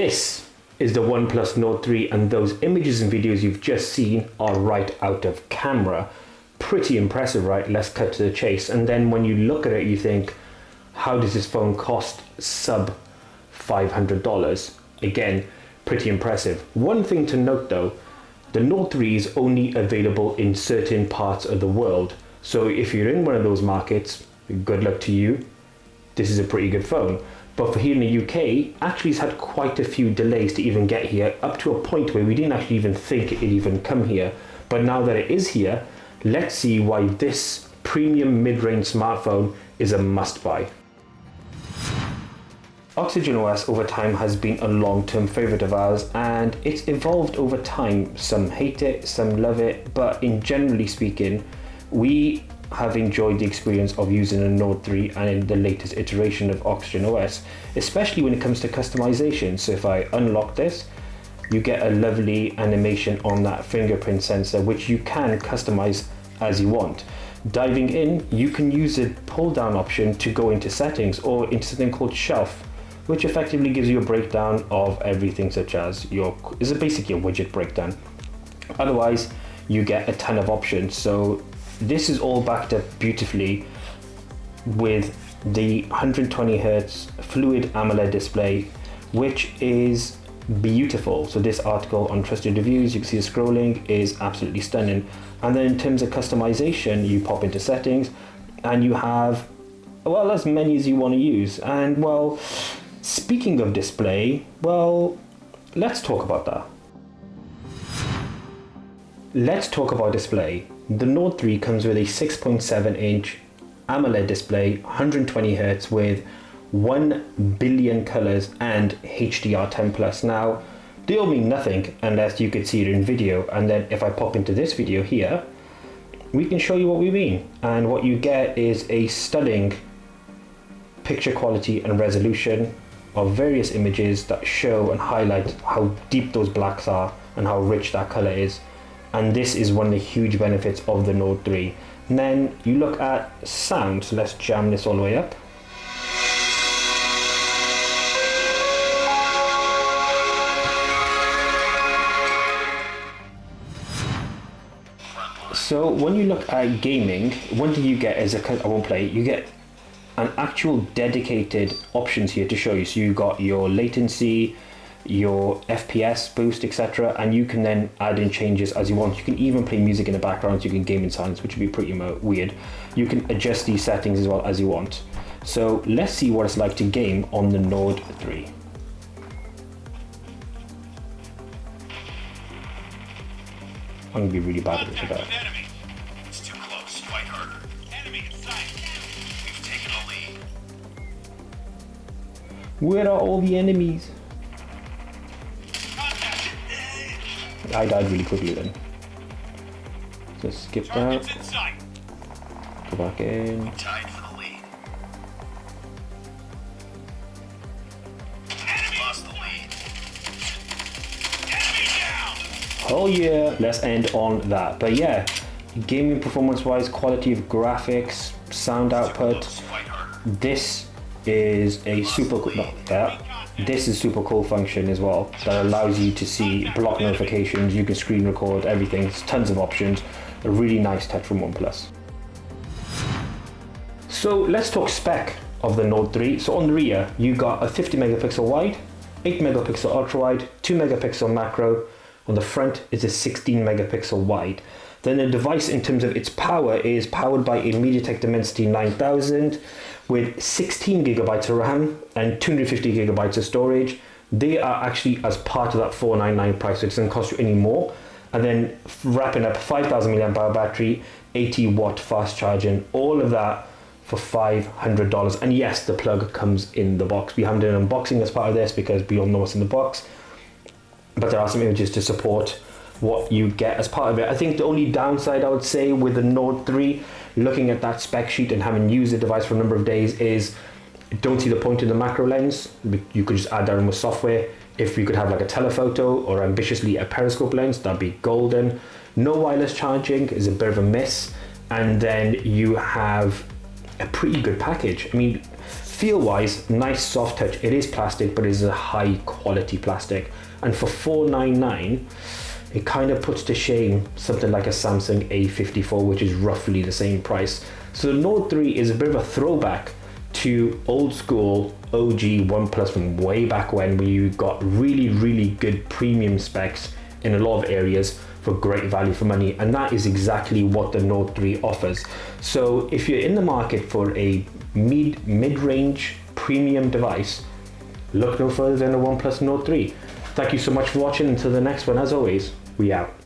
This is the OnePlus Nord 3, and those images and videos you've just seen are right out of camera. Pretty impressive, right? Let's cut to the chase. And then when you look at it, you think, how does this phone cost sub $500? Again, pretty impressive. One thing to note though, the Nord 3 is only available in certain parts of the world. So if you're in one of those markets, good luck to you. This is a pretty good phone. But for here in the UK, actually it's had quite a few delays to even get here, up to a point where we didn't actually even think it'd even come here. But now that it is here, let's see why this premium mid-range smartphone is a must-buy. Oxygen OS over time has been a long-term favorite of ours, and it's evolved over time. Some hate it, some love it, but in generally speaking, we have enjoyed the experience of using a Nord 3 and in the latest iteration of Oxygen OS, especially when it comes to customization. So if I unlock this, you get a lovely animation on that fingerprint sensor, which you can customize as you want. Diving in, you can use the pull down option to go into settings or into something called shelf, which effectively gives you a breakdown of everything, such as is basically a widget breakdown. Otherwise, you get a ton of options. So this is all backed up beautifully with the 120 Hz fluid AMOLED display, which is beautiful. So this article on Trusted Reviews, you can see the scrolling is absolutely stunning. And then in terms of customization, you pop into settings and you have, well, as many as you want to use. And well, speaking of display, well, let's talk about that. Let's talk about display. The Nord 3 comes with a 6.7 inch AMOLED display, 120 Hz with 1 billion colors and HDR10+. Now, they all mean nothing unless you could see it in video. And then if I pop into this video here, we can show you what we mean. And what you get is a stunning picture quality and resolution of various images that show and highlight how deep those blacks are and how rich that color is. And this is one of the huge benefits of the Nord 3. And then you look at sound, so let's jam this all the way up. So when you look at gaming, one thing you get is I won't play, you get an actual dedicated options here to show you. So you got your latency, your FPS boost, etc., and you can then add in changes as you want. You can even play music in the background, so you can game in silence, which would be pretty weird. You can adjust these settings as well as you want. So let's see what it's like to game on the Nord 3. I'm gonna be really bad at this today. It's too close, fight harder. Enemy in sight. We've taken a lead. Where are all the enemies? I died really quickly then. So skip that. Go back in. Tied for the lead. Enemy lost the lead. Enemy down. Oh yeah, let's end on that. But yeah, gaming performance wise, quality of graphics, sound output, this is a super cool, this is super cool function as well that allows you to see block notifications, you can screen record everything. There's tons of options, a really nice touch from OnePlus. So let's talk spec of the Nord 3. So on the rear, you got a 50 megapixel wide, 8 megapixel ultra wide, 2 megapixel macro. On the front is a 16 megapixel wide. Then the device in terms of its power is powered by a MediaTek Dimensity 9000 with 16 gigabytes of RAM and 250 gigabytes of storage. They are actually as part of that $499 price, so it doesn't cost you any more. And then wrapping up 5,000 milliamp hour battery, 80 watt fast charging, all of that for $500. And yes, the plug comes in the box. We haven't done an unboxing as part of this because we all know what's in the box, but there are some images to support what you get as part of it. I think the only downside I would say with the Nord 3, looking at that spec sheet and having used the device for a number of days, is don't see the point in the macro lens. You could just add that in with software. If you could have like a telephoto or ambitiously a periscope lens, that'd be golden. No wireless charging is a bit of a miss. And then you have a pretty good package. I mean, Feel wise, nice soft touch. It is plastic, but it is a high quality plastic. And for $499, it kind of puts to shame something like a Samsung A54, which is roughly the same price. So the Note 3 is a bit of a throwback to old school OG OnePlus from way back when, where you got really good premium specs in a lot of areas for great value for money, and that is exactly what the Note 3 offers. So if you're in the market for a mid-range premium device, look no further than a OnePlus Note 3. Thank you so much for watching. Until the next one, as always, we out.